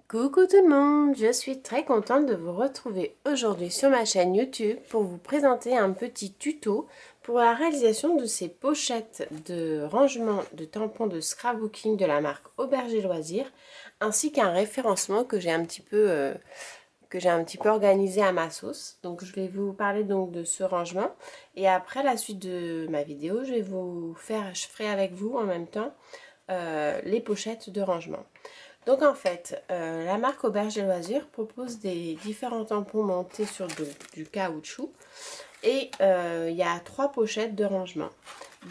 Coucou tout le monde, je suis très contente de vous retrouver aujourd'hui sur ma chaîne YouTube pour vous présenter un petit tuto pour la réalisation de ces pochettes de rangement de tampons de scrapbooking de la marque Auberge et Loisirs, ainsi qu'un référencement que j'ai un petit peu organisé à ma sauce. Donc je vais vous parler donc de ce rangement et après la suite de ma vidéo, je ferai avec vous en même temps les pochettes de rangement. Donc en fait, la marque Auberge et Loisirs propose des différents tampons montés sur du caoutchouc et il y a 3 pochettes de rangement.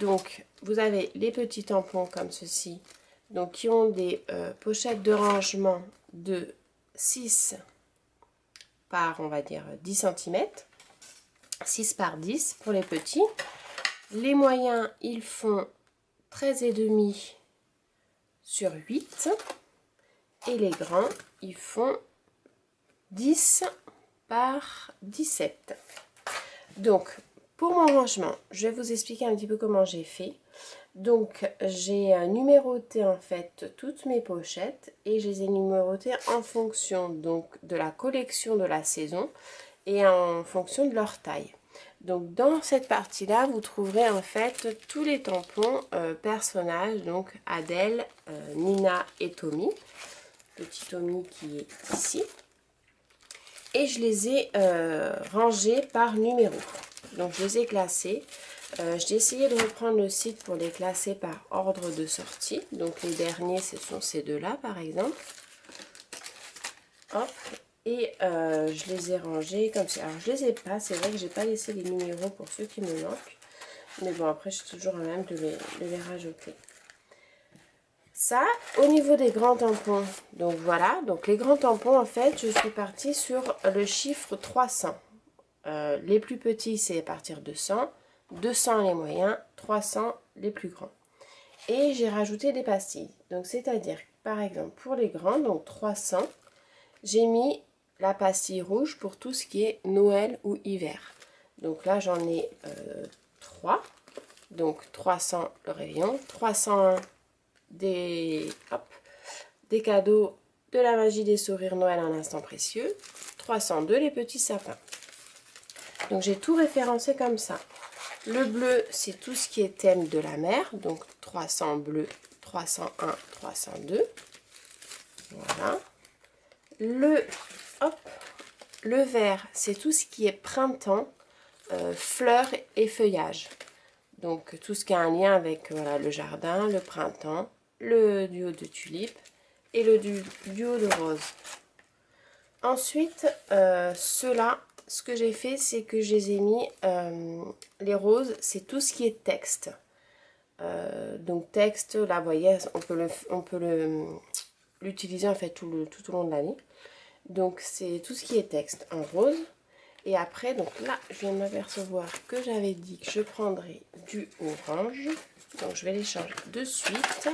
Donc vous avez les petits tampons comme ceci, donc qui ont des pochettes de rangement de 6 par on va dire 10 cm, 6 par 10 pour les petits. Les moyens ils font 13,5 sur 8. Et les grands, ils font 10 par 17. Donc, pour mon rangement, je vais vous expliquer un petit peu comment j'ai fait. Donc, j'ai numéroté en fait toutes mes pochettes et je les ai numérotées en fonction donc de la collection de la saison et en fonction de leur taille. Donc, dans cette partie-là, vous trouverez en fait tous les tampons personnages, donc Adèle, Nina et Tommy. Petit Tommy qui est ici. Et je les ai rangés par numéro. Donc je les ai classés. J'ai essayé de reprendre le site pour les classer par ordre de sortie. Donc les derniers, ce sont ces deux-là par exemple. Hop. Et je les ai rangés comme ça. Alors je les ai pas, c'est vrai que j'ai pas laissé les numéros pour ceux qui me manquent. Mais bon, après je suis toujours à même de les rajouter. Ça, au niveau des grands tampons, donc voilà, donc les grands tampons, en fait, je suis partie sur le chiffre 300. Les plus petits, c'est à partir de 100, 200 les moyens, 300 les plus grands. Et j'ai rajouté des pastilles. Donc, c'est-à-dire, par exemple, pour les grands, donc 300, j'ai mis la pastille rouge pour tout ce qui est Noël ou hiver. Donc là, j'en ai 3. Donc, 300 le réveillon, 301 des cadeaux de la magie des sourires Noël un instant précieux, 302 les petits sapins. Donc j'ai tout référencé comme ça. Le bleu, c'est tout ce qui est thème de la mer, donc 300 bleu, 301, 302. Voilà. Le vert, c'est tout ce qui est printemps, fleurs et feuillage. Donc tout ce qui a un lien avec voilà, le jardin, le printemps, le duo de tulipes et le duo de roses. Ensuite, ceux-là, ce que j'ai fait, c'est que je les ai mis, les roses, c'est tout ce qui est texte. Donc texte, là, vous voyez, on peut l'utiliser en fait tout au long de l'année. Donc c'est tout ce qui est texte en rose. Et après, donc là, je viens de m'apercevoir que j'avais dit que je prendrais du orange. Donc je vais les changer de suite.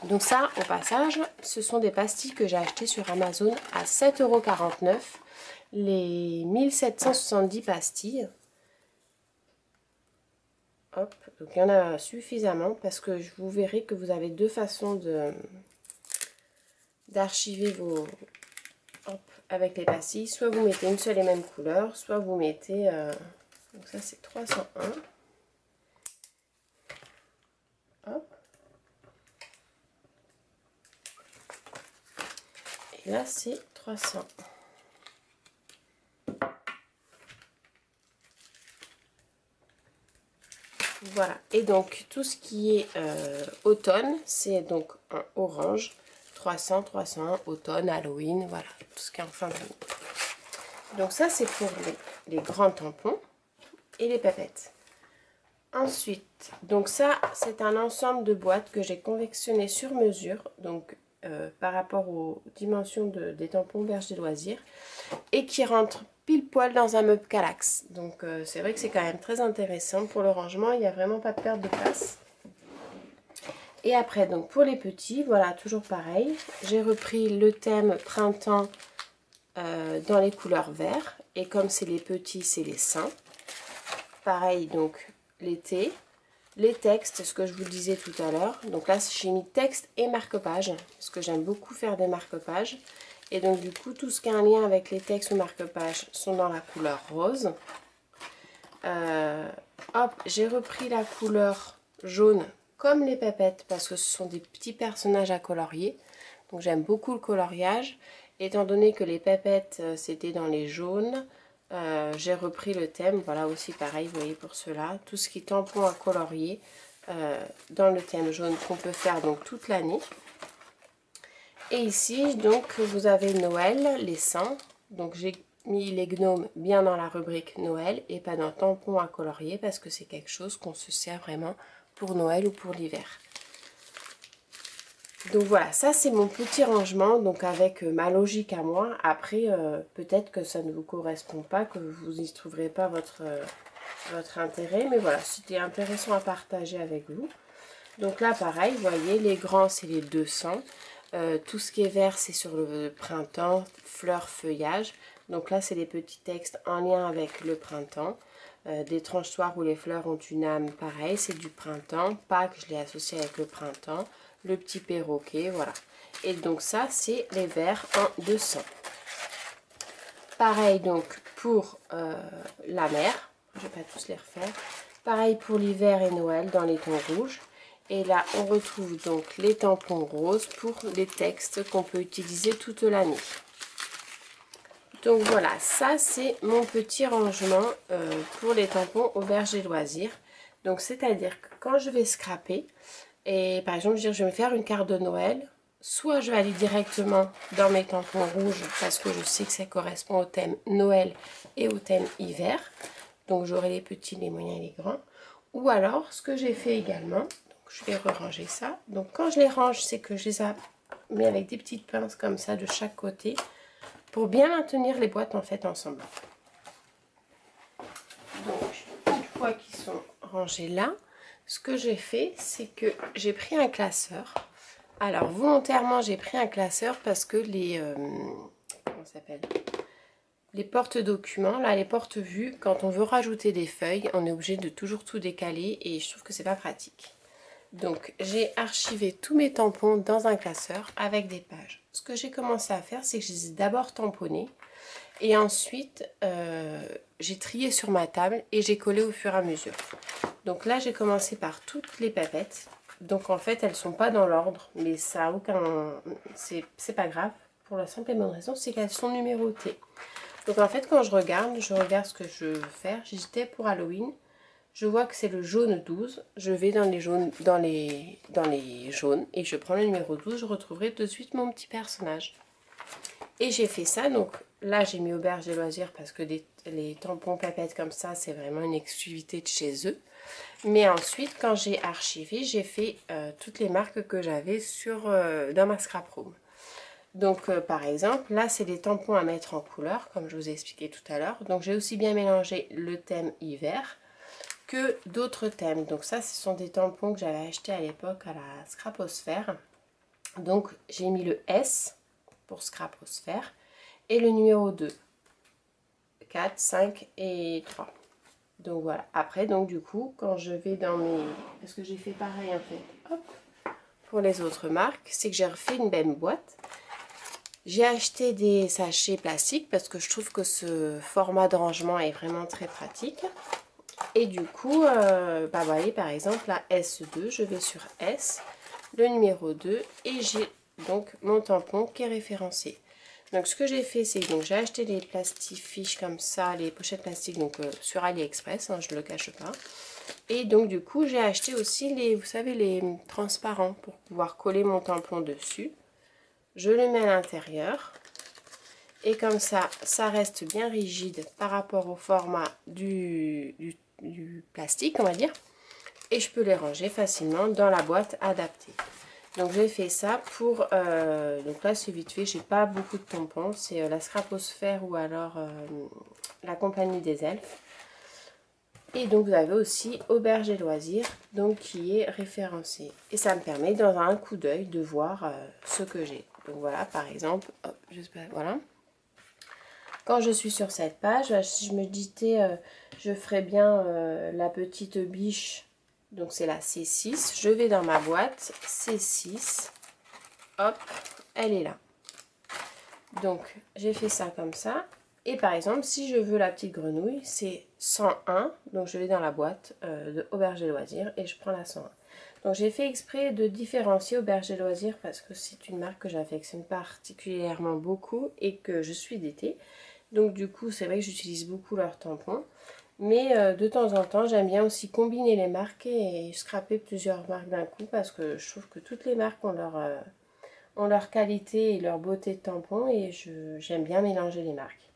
Donc ça, au passage, ce sont des pastilles que j'ai achetées sur Amazon à 7,49 €. Les 1770 pastilles. Hop, donc il y en a suffisamment parce que vous verrez que vous avez deux façons d'archiver vos... Hop, avec les pastilles. Soit vous mettez une seule et même couleur, soit vous mettez... donc ça c'est 301. Hop. Et là c'est 300. Voilà, et donc tout ce qui est automne, c'est donc un orange, 300, 301, automne, Halloween, voilà, tout ce qui est en fin d'année. Donc ça c'est pour les grands tampons et les papettes. Ensuite, donc ça c'est un ensemble de boîtes que j'ai confectionné sur mesure, donc par rapport aux dimensions des tampons Auberge des Loisirs, et qui rentre pile poil dans un meuble Kallax. Donc c'est vrai que c'est quand même très intéressant pour le rangement, il n'y a vraiment pas de perte de place. Et après donc pour les petits, voilà, toujours pareil, j'ai repris le thème printemps dans les couleurs vert, et comme c'est les petits, c'est les saints. Pareil donc l'été, les textes, ce que je vous disais tout à l'heure. Donc là, j'ai mis texte et marque-page, parce que j'aime beaucoup faire des marque-pages. Et donc du coup, tout ce qui a un lien avec les textes ou marque-pages sont dans la couleur rose. Hop, j'ai repris la couleur jaune comme les pépettes, parce que ce sont des petits personnages à colorier. Donc j'aime beaucoup le coloriage. Étant donné que les pépettes, c'était dans les jaunes, j'ai repris le thème. Voilà aussi pareil, vous voyez pour cela. Tout ce qui est tampon à colorier dans le thème jaune qu'on peut faire donc toute l'année. Et ici, donc, vous avez Noël, les saints. Donc j'ai mis les gnomes bien dans la rubrique Noël et pas dans tampon à colorier parce que c'est quelque chose qu'on se sert vraiment pour Noël ou pour l'hiver. Donc voilà, ça c'est mon petit rangement, donc avec ma logique à moi. Après, peut-être que ça ne vous correspond pas, que vous n'y trouverez pas votre intérêt. Mais voilà, c'était intéressant à partager avec vous. Donc là, pareil, vous voyez, les grands, c'est les 200. Tout ce qui est vert, c'est sur le printemps, fleurs, feuillage. Donc là, c'est les petits textes en lien avec le printemps. Des tranchoirs où les fleurs ont une âme, pareil, c'est du printemps. Pâques, je l'ai associé avec le printemps. Le petit perroquet, voilà. Et donc ça, c'est les verts en 200. Pareil donc pour la mer. Je ne vais pas tous les refaire. Pareil pour l'hiver et Noël dans les tons rouges. Et là, on retrouve donc les tampons roses pour les textes qu'on peut utiliser toute l'année. Donc voilà, ça c'est mon petit rangement pour les tampons auberge et loisirs. Donc c'est-à-dire que quand je vais scraper, et par exemple je vais me faire une carte de Noël, soit je vais aller directement dans mes tampons rouges parce que je sais que ça correspond au thème Noël et au thème hiver. Donc j'aurai les petits, les moyens et les grands. Ou alors ce que j'ai fait également, donc je vais ranger ça. Donc quand je les range, c'est que je les mets avec des petites pinces comme ça de chaque côté pour bien maintenir les boîtes en fait ensemble. Donc une fois qu'ils sont rangés là, ce que j'ai fait, c'est que j'ai pris un classeur. Alors volontairement j'ai pris un classeur parce que les comment ça s'appelle, les porte-documents, là les porte-vues, quand on veut rajouter des feuilles, on est obligé de toujours tout décaler et je trouve que c'est pas pratique. Donc j'ai archivé tous mes tampons dans un classeur avec des pages. Ce que j'ai commencé à faire, c'est que je les ai d'abord tamponnés et ensuite j'ai trié sur ma table et j'ai collé au fur et à mesure. Donc là j'ai commencé par toutes les papettes. Donc en fait elles sont pas dans l'ordre, mais ça a aucun, c'est pas grave. Pour la simple et bonne raison, c'est qu'elles sont numérotées. Donc en fait quand je regarde ce que je veux faire. J'étais pour Halloween. Je vois que c'est le jaune 12. Je vais dans les jaunes, dans les jaunes et je prends le numéro 12. Je retrouverai tout de suite mon petit personnage. Et j'ai fait ça. Donc là j'ai mis auberge et loisirs parce que les tampons papettes comme ça c'est vraiment une exclusivité de chez eux. Mais ensuite quand j'ai archivé, j'ai fait toutes les marques que j'avais dans ma scrap room. Donc par exemple, là c'est des tampons à mettre en couleur, comme je vous ai expliqué tout à l'heure. Donc j'ai aussi bien mélangé le thème hiver que d'autres thèmes. Donc ça, ce sont des tampons que j'avais achetés à l'époque à la Scraposphère. Donc j'ai mis le S pour Scraposphère et le numéro 2, 4, 5 et 3. Donc voilà. Après, donc du coup, quand je vais dans mes... Parce que j'ai fait pareil en fait. Hop. Pour les autres marques, c'est que j'ai refait une même boîte. J'ai acheté des sachets plastiques parce que je trouve que ce format de rangement est vraiment très pratique. Et du coup, vous voyez par exemple la S2, je vais sur S, le numéro 2 et j'ai donc mon tampon qui est référencé. Donc ce que j'ai fait, c'est que j'ai acheté les plastifiches comme ça, les pochettes plastiques donc sur AliExpress, hein, je ne le cache pas. Et donc du coup, j'ai acheté aussi les, vous savez, les transparents pour pouvoir coller mon tampon dessus. Je le mets à l'intérieur. Et comme ça, ça reste bien rigide par rapport au format du plastique, on va dire. Et je peux les ranger facilement dans la boîte adaptée. Donc j'ai fait ça pour... donc là c'est vite fait, j'ai pas beaucoup de tampons. C'est la Scraposphère ou alors la Compagnie des Elfes. Et donc vous avez aussi Auberge et Loisirs, donc qui est référencé. Et ça me permet dans un coup d'œil de voir ce que j'ai. Donc voilà, par exemple, hop, voilà. Quand je suis sur cette page, si je me disais je ferais bien la petite biche Donc c'est la C6. Je vais dans ma boîte, C6. Hop, elle est là. Donc j'ai fait ça comme ça. Et par exemple, si je veux la petite grenouille, c'est 101. Donc je vais dans la boîte de Auberge et Loisirs et je prends la 101. Donc j'ai fait exprès de différencier Auberge et Loisirs parce que c'est une marque que j'affectionne particulièrement beaucoup et que je suis d'été. Donc du coup, c'est vrai que j'utilise beaucoup leurs tampons. Mais de temps en temps, j'aime bien aussi combiner les marques et scraper plusieurs marques d'un coup parce que je trouve que toutes les marques ont leur qualité et leur beauté de tampon et j'aime bien mélanger les marques.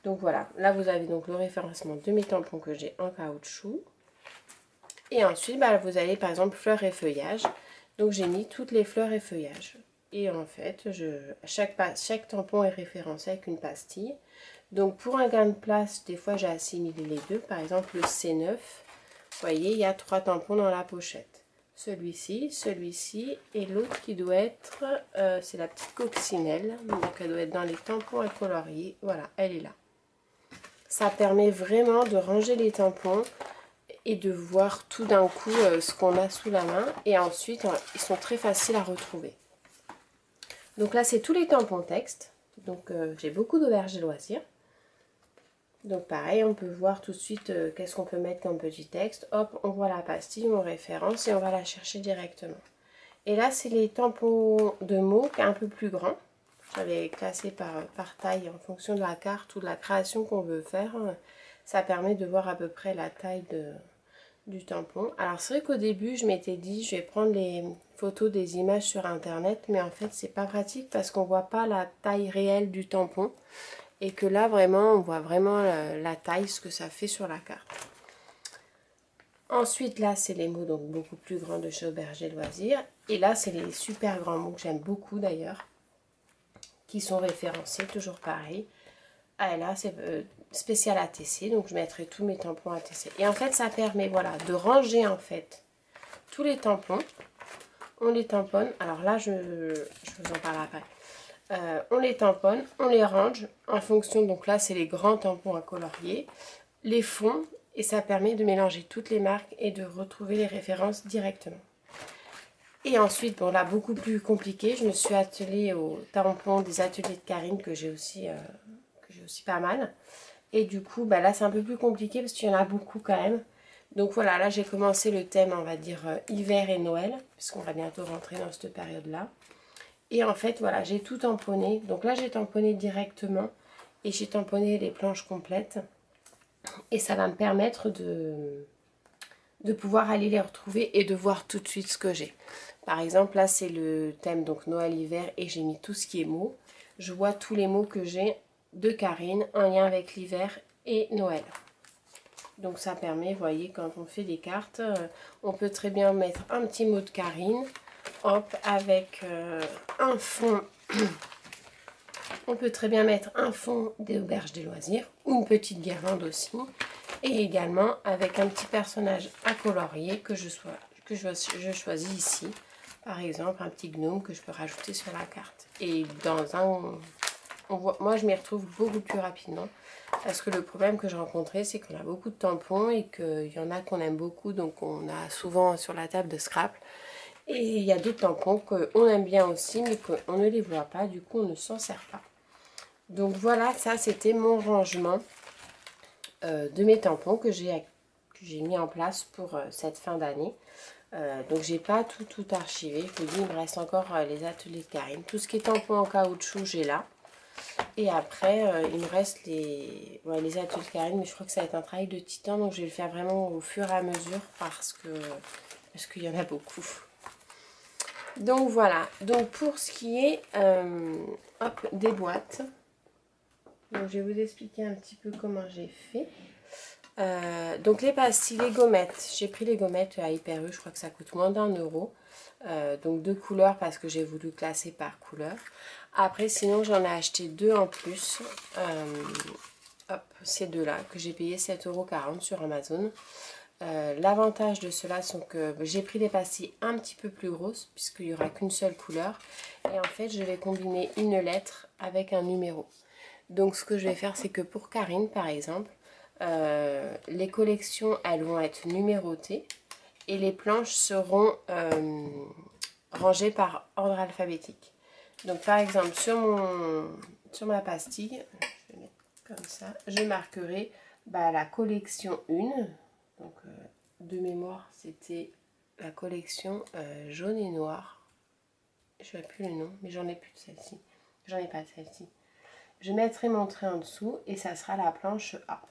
Donc voilà, là vous avez donc le référencement de mes tampons que j'ai en caoutchouc. Et ensuite, bah, vous avez par exemple fleurs et feuillages. Donc j'ai mis toutes les fleurs et feuillages. Et en fait, chaque tampon est référencé avec une pastille. Donc pour un gain de place, des fois j'ai assimilé les deux. Par exemple le C9, vous voyez, il y a 3 tampons dans la pochette. Celui-ci et l'autre qui doit être, c'est la petite coccinelle. Donc elle doit être dans les tampons à colorier. Voilà, elle est là. Ça permet vraiment de ranger les tampons et de voir tout d'un coup ce qu'on a sous la main. Et ensuite, ils sont très faciles à retrouver. Donc là, c'est tous les tampons texte. Donc j'ai beaucoup d'auberges et loisirs. Donc pareil, on peut voir tout de suite qu'est-ce qu'on peut mettre comme petit texte. Hop, on voit la pastille, on référence et on va la chercher directement. Et là, c'est les tampons de mots un peu plus grands. J'avais classé par taille en fonction de la carte ou de la création qu'on veut faire. Ça permet de voir à peu près la taille du tampon. Alors c'est vrai qu'au début, je m'étais dit, je vais prendre les photos des images sur internet. Mais en fait, c'est pas pratique parce qu'on voit pas la taille réelle du tampon. Et que là, vraiment, on voit vraiment la taille, ce que ça fait sur la carte. Ensuite, là, c'est les mots donc beaucoup plus grands de chez Auberge et Loisirs. Et là, c'est les super grands mots que j'aime beaucoup d'ailleurs, qui sont référencés, toujours pareil. Ah, et là, c'est spécial ATC, donc je mettrai tous mes tampons ATC. Et en fait, ça permet, voilà, de ranger en fait tous les tampons. On les tamponne. Alors là, je vous en parle après. On les tamponne, on les range en fonction, donc là c'est les grands tampons à colorier, les fonds, et ça permet de mélanger toutes les marques et de retrouver les références directement. Et ensuite, bon là beaucoup plus compliqué, je me suis attelée aux tampons des ateliers de Karine que j'ai aussi pas mal. Et du coup, bah là c'est un peu plus compliqué parce qu'il y en a beaucoup quand même. Donc voilà, là j'ai commencé le thème, on va dire hiver et Noël, puisqu'on va bientôt rentrer dans cette période-là. Et en fait, voilà, j'ai tout tamponné. Donc là, j'ai tamponné directement et j'ai tamponné les planches complètes. Et ça va me permettre de pouvoir aller les retrouver et de voir tout de suite ce que j'ai. Par exemple, là, c'est le thème donc Noël-Hiver et j'ai mis tout ce qui est mots. Je vois tous les mots que j'ai de Karine en lien avec l'hiver et Noël. Donc ça permet, vous voyez, quand on fait des cartes, on peut très bien mettre un petit mot de Karine. Hop, avec un fond, on peut très bien mettre un fond des Auberges des Loisirs ou une petite guirlande aussi. Et également avec un petit personnage à colorier que je choisis ici. Par exemple, un petit gnome que je peux rajouter sur la carte. Et dans moi, je m'y retrouve beaucoup plus rapidement. Parce que le problème que j'ai rencontré, c'est qu'on a beaucoup de tampons et qu'il y en a qu'on aime beaucoup. Donc, on a souvent sur la table de scrap. Et il y a d'autres tampons qu'on aime bien aussi, mais qu'on ne les voit pas. Du coup, on ne s'en sert pas. Donc voilà, ça c'était mon rangement de mes tampons que j'ai mis en place pour cette fin d'année. Donc j'ai pas tout archivé. Je vous dis, il me reste encore les ateliers de Karine. Tout ce qui est tampons en caoutchouc, j'ai là. Et après, il me reste les ateliers de Karine, mais je crois que ça va être un travail de titan. Donc je vais le faire vraiment au fur et à mesure parce qu'il y en a beaucoup. Donc voilà, donc pour ce qui est des boîtes, donc je vais vous expliquer un petit peu comment j'ai fait. Donc les pastilles, les gommettes, j'ai pris les gommettes à Hyper U, je crois que ça coûte moins d'1 €. Donc 2 couleurs parce que j'ai voulu classer par couleur. Après sinon j'en ai acheté 2 en plus. Ces deux-là que j'ai payé 7,40 € sur Amazon. L'avantage de cela, c'est que j'ai pris des pastilles un petit peu plus grosses puisqu'il n'y aura qu'une seule couleur. Et en fait, je vais combiner une lettre avec un numéro. Donc, ce que je vais faire, c'est que pour Karine, par exemple, les collections, elles vont être numérotées. et les planches seront rangées par ordre alphabétique. Donc par exemple sur ma pastille, je vais mettre comme ça, je marquerai la collection 1. Donc de mémoire c'était la collection jaune et noir. Je n'ai plus le nom, mais j'en ai plus de celle-ci. J'en ai pas de celle-ci. Je mettrai mon trait en dessous et ça sera la planche A.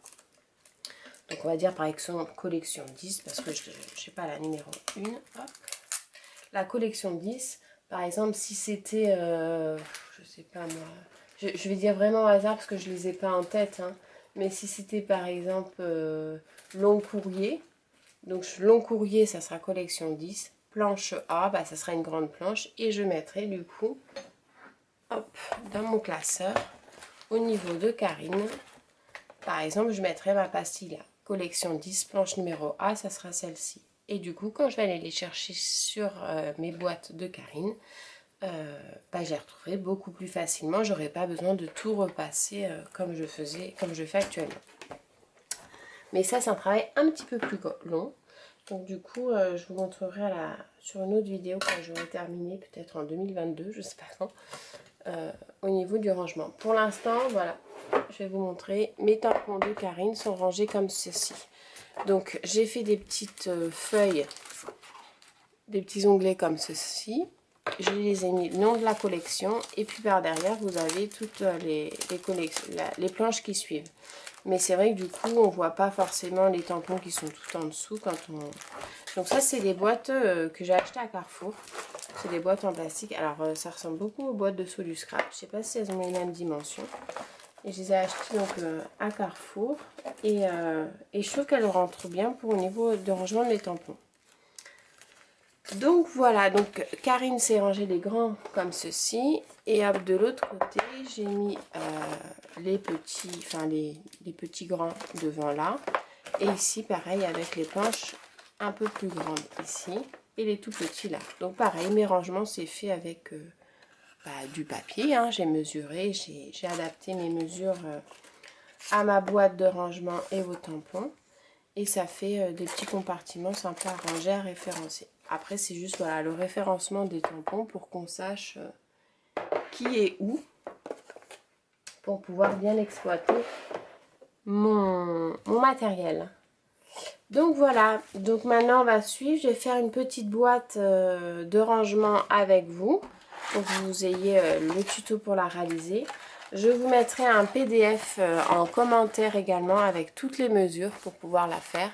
Donc on va dire par exemple collection 10 parce que je n'ai pas la numéro 1. Hop. La collection 10, par exemple si c'était, je sais pas moi, je vais dire vraiment au hasard parce que je ne les ai pas en tête, hein, mais si c'était par exemple long courrier, donc long courrier ça sera collection 10, planche A, ça sera une grande planche et je mettrai du coup, hop, dans mon classeur, au niveau de Karine, par exemple je mettrai ma pastille là. Collection 10, planche numéro A, ça sera celle-ci. Et du coup, quand je vais aller les chercher sur mes boîtes de Karine, je les retrouverai beaucoup plus facilement. J'aurai pas besoin de tout repasser comme je fais actuellement. Mais ça, c'est un travail un petit peu plus long. Donc du coup, je vous montrerai sur une autre vidéo quand j'aurai terminé, peut-être en 2022, je sais pas quand, au niveau du rangement. Pour l'instant, voilà. Je vais vous montrer, mes tampons de Karine sont rangés comme ceci. Donc j'ai fait des petites feuilles, des petits onglets comme ceci. Je les ai mis le nom de la collection et puis par derrière vous avez toutes les planches qui suivent. Mais c'est vrai que du coup on voit pas forcément les tampons qui sont tout en dessous quand on... Donc ça c'est des boîtes que j'ai achetées à Carrefour. C'est des boîtes en plastique. Alors ça ressemble beaucoup aux boîtes de Solu Scrap. Je sais pas si elles ont les mêmes dimensions. Et je les ai achetées donc à Carrefour. Et je trouve qu'elles rentrent bien pour au niveau de rangement de mes tampons. Donc voilà, donc Karine s'est rangé les grands comme ceci. Et hop, de l'autre côté, j'ai mis les petits grands devant là. Et ici, pareil, avec les planches un peu plus grandes ici. Et les tout petits là. Donc pareil, mes rangements, c'est fait avec... du papier, hein. J'ai mesuré, j'ai adapté mes mesures à ma boîte de rangement et aux tampons et ça fait des petits compartiments sympas à ranger, à référencer. Après c'est juste voilà, le référencement des tampons pour qu'on sache qui est où pour pouvoir bien exploiter mon matériel. Donc voilà, donc maintenant on va suivre, je vais faire une petite boîte de rangement avec vous pour que vous ayez le tuto pour la réaliser. Je vous mettrai un PDF en commentaire également avec toutes les mesures pour pouvoir la faire.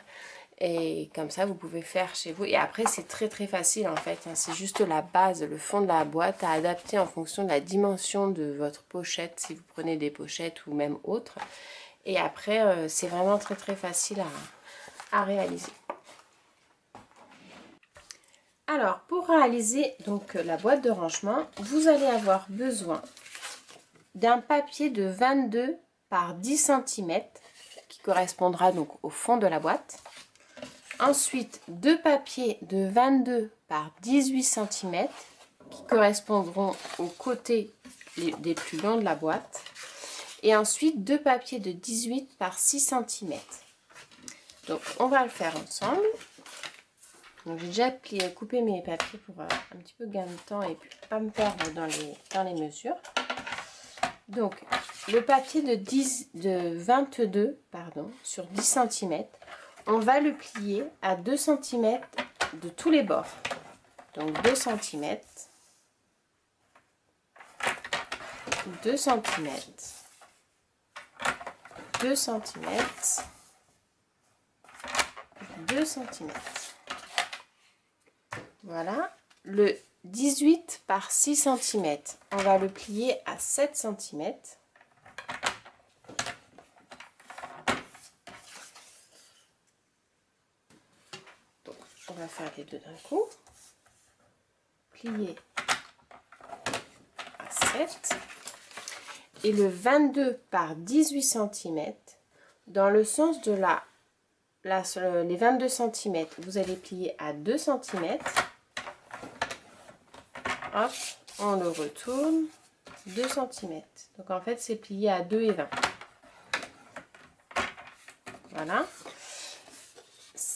Et comme ça vous pouvez faire chez vous. Et après c'est très facile en fait, hein. C'est juste la base, le fond de la boîte à adapter en fonction de la dimension de votre pochette si vous prenez des pochettes ou même autres. Et après c'est vraiment très facile à réaliser. Alors pour réaliser donc la boîte de rangement, vous allez avoir besoin d'un papier de 22 par 10 cm qui correspondra donc au fond de la boîte. Ensuite, deux papiers de 22 par 18 cm qui correspondront aux côtés des plus longs de la boîte. Et ensuite, deux papiers de 18 par 6 cm. Donc, on va le faire ensemble. Donc, j'ai déjà coupé mes papiers pour un petit peu gagner de temps et puis pas me perdre dans les mesures. Donc, le papier de 22 sur 10 cm, on va le plier à 2 cm de tous les bords. Donc 2 cm, 2 cm, 2 cm, 2 cm. Voilà. Le 18 par 6 cm, on va le plier à 7 cm. Donc, on va faire les deux d'un coup. Plier à 7. Et le 22 par 18 cm, dans le sens de les 22 cm, vous allez plier à 2 cm. Hop, on le retourne, 2 cm. Donc en fait, c'est plié à 2 et 20. Voilà.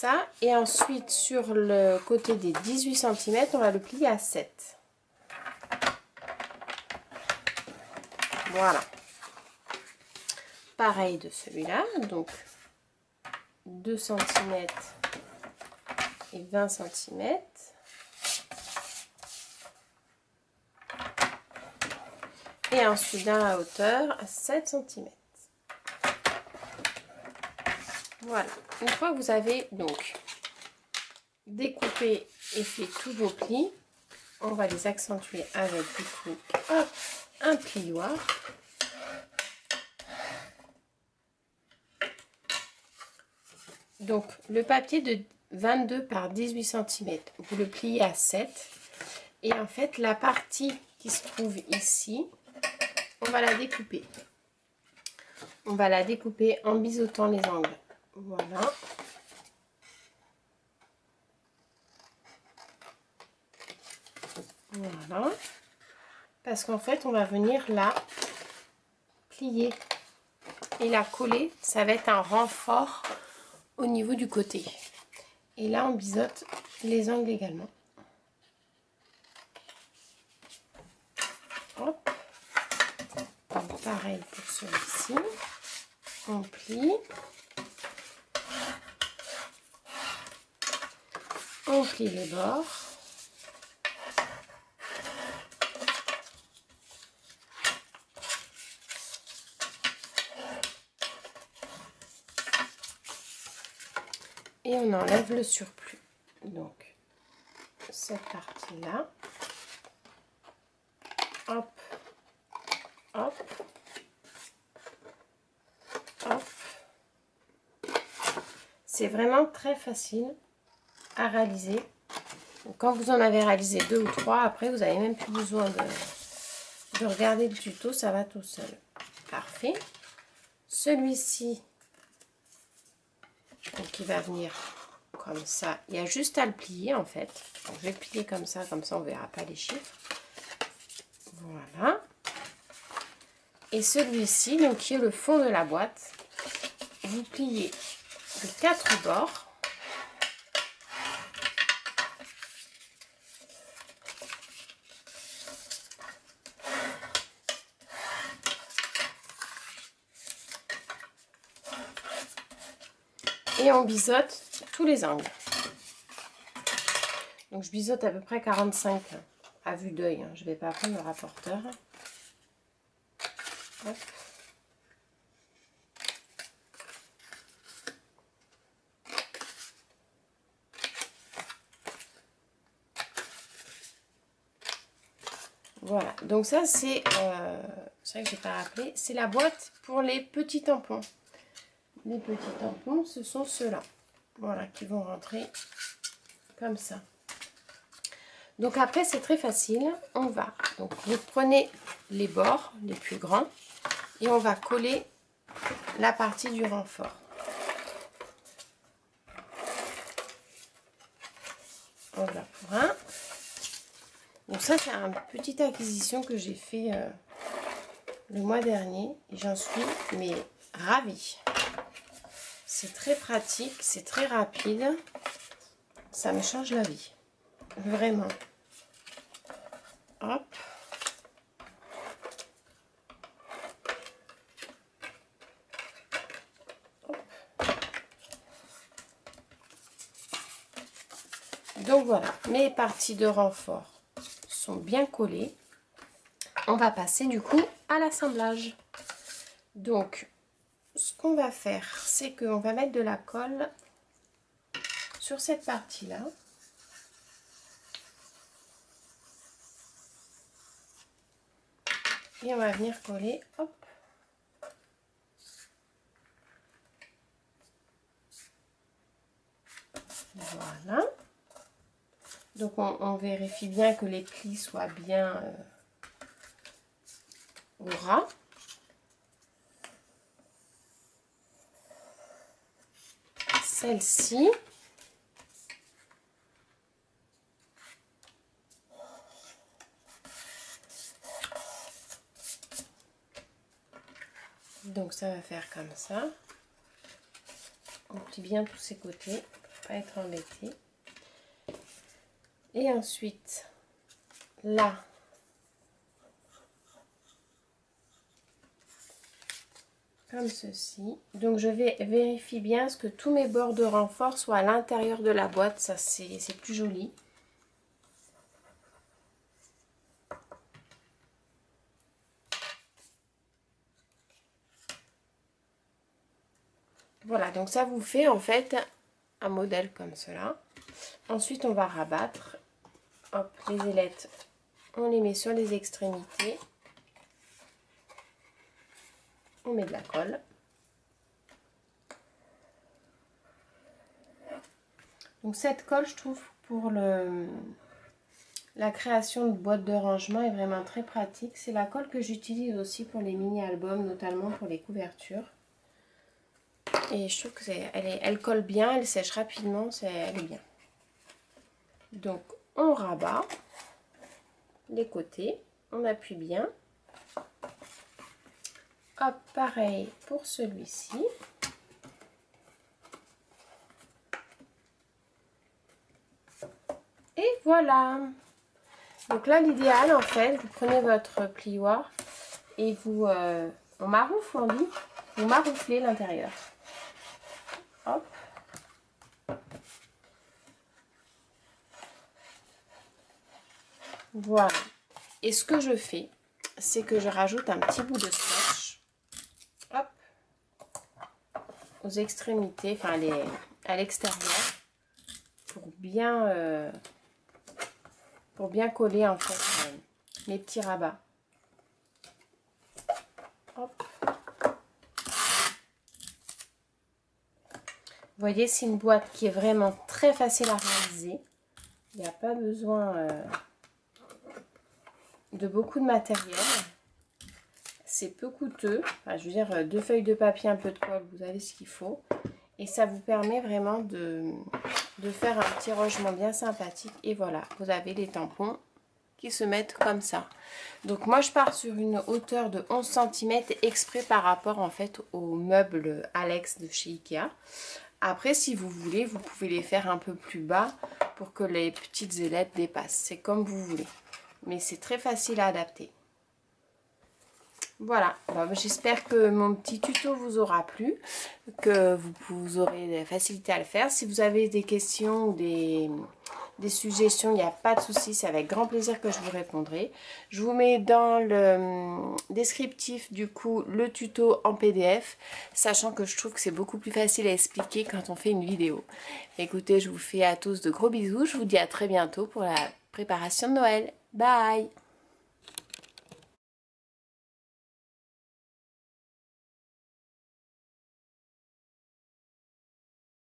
ça. Et ensuite, sur le côté des 18 cm, on va le plier à 7. Voilà. Pareil de celui-là. Donc, 2 cm et 20 cm. Et ensuite, dans la hauteur, à 7 cm. Voilà. Une fois que vous avez donc découpé et fait tous vos plis, on va les accentuer avec du coup hop, un plioir. Donc le papier de 22 par 18 cm, vous le pliez à 7. Et en fait la partie qui se trouve ici, on va la découper. On va la découper en biseautant les angles. Voilà. Voilà. Parce qu'en fait, on va venir la plier et la coller. Ça va être un renfort au niveau du côté. Et là, on biseaute les angles également. Hop. Donc, pareil pour celui-ci. On plie. On plie les bords. Et on enlève le surplus. Donc, cette partie-là. Hop. Hop. Hop. C'est vraiment très facile à réaliser. Donc, quand vous en avez réalisé 2 ou 3, après vous n'avez même plus besoin de regarder le tuto, ça va tout seul. Parfait. Celui-ci, donc il va venir comme ça. Il y a juste à le plier en fait. Donc, je vais le plier comme ça on ne verra pas les chiffres. Voilà. Et celui-ci, donc qui est le fond de la boîte, vous pliez de 4 bords. Et on biseaute tous les angles. Donc je biseaute à peu près 45 à vue d'œil. Je ne vais pas prendre le rapporteur. Hop. Voilà, donc ça c'est vrai que je n'ai pas rappelé, c'est la boîte pour les petits tampons. Les petits tampons, ce sont ceux-là, voilà, qui vont rentrer comme ça. Donc après c'est très facile, on va, donc vous prenez les bords les plus grands et on va coller la partie du renfort. Voilà pour un. Donc ça c'est une petite acquisition que j'ai fait le mois dernier et j'en suis mais ravie. C'est très pratique, c'est très rapide, ça me change la vie, vraiment. Hop. Hop. Donc voilà, mes parties de renfort sont bien collées. On va passer du coup à l'assemblage. Donc ce qu'on va faire, c'est qu'on va mettre de la colle sur cette partie-là. Et on va venir coller, hop. Voilà. Donc on vérifie bien que les plis soient bien au ras. Celle-ci. Donc ça va faire comme ça. On plie bien tous ces côtés. pas être embêté. Et ensuite, là, comme ceci. Donc je vais vérifier bien ce que tous mes bords de renfort soient à l'intérieur de la boîte. Ça, c'est plus joli. Voilà, donc ça vous fait en fait un modèle comme cela. Ensuite, on va rabattre. Hop, les ailettes, on les met sur les extrémités. On met de la colle. Donc cette colle, je trouve, pour la création de boîtes de rangement est vraiment très pratique. C'est la colle que j'utilise aussi pour les mini-albums, notamment pour les couvertures. Et je trouve que elle colle bien, elle sèche rapidement, elle est bien. Donc on rabat les côtés, on appuie bien. Hop, pareil pour celui-ci. Et voilà. Donc là, l'idéal, en fait, vous prenez votre plioir et vous, on maroufle, on dit, vous marouflez l'intérieur. Hop. Voilà. Et ce que je fais, c'est que je rajoute un petit bout de scotch. Hop. Aux extrémités, enfin à l'extérieur, pour bien coller en fait mes petits rabats. Hop. Vous voyez, c'est une boîte qui est vraiment très facile à réaliser. Il n'y a pas besoin de beaucoup de matériel. C'est peu coûteux. Enfin, je veux dire, 2 feuilles de papier, un peu de colle, vous avez ce qu'il faut. Et ça vous permet vraiment de faire un petit rangement bien sympathique. Et voilà, vous avez les tampons qui se mettent comme ça. Donc moi, je pars sur une hauteur de 11 cm exprès par rapport en fait aux meubles Alex de chez Ikea. Après, si vous voulez, vous pouvez les faire un peu plus bas pour que les petites ailettes dépassent. C'est comme vous voulez. Mais c'est très facile à adapter. Voilà, j'espère que mon petit tuto vous aura plu, que vous aurez des facilités à le faire. Si vous avez des questions ou des suggestions, il n'y a pas de souci, c'est avec grand plaisir que je vous répondrai. Je vous mets dans le descriptif du coup le tuto en PDF, sachant que je trouve que c'est beaucoup plus facile à expliquer quand on fait une vidéo. Écoutez, je vous fais à tous de gros bisous, je vous dis à très bientôt pour la préparation de Noël. Bye!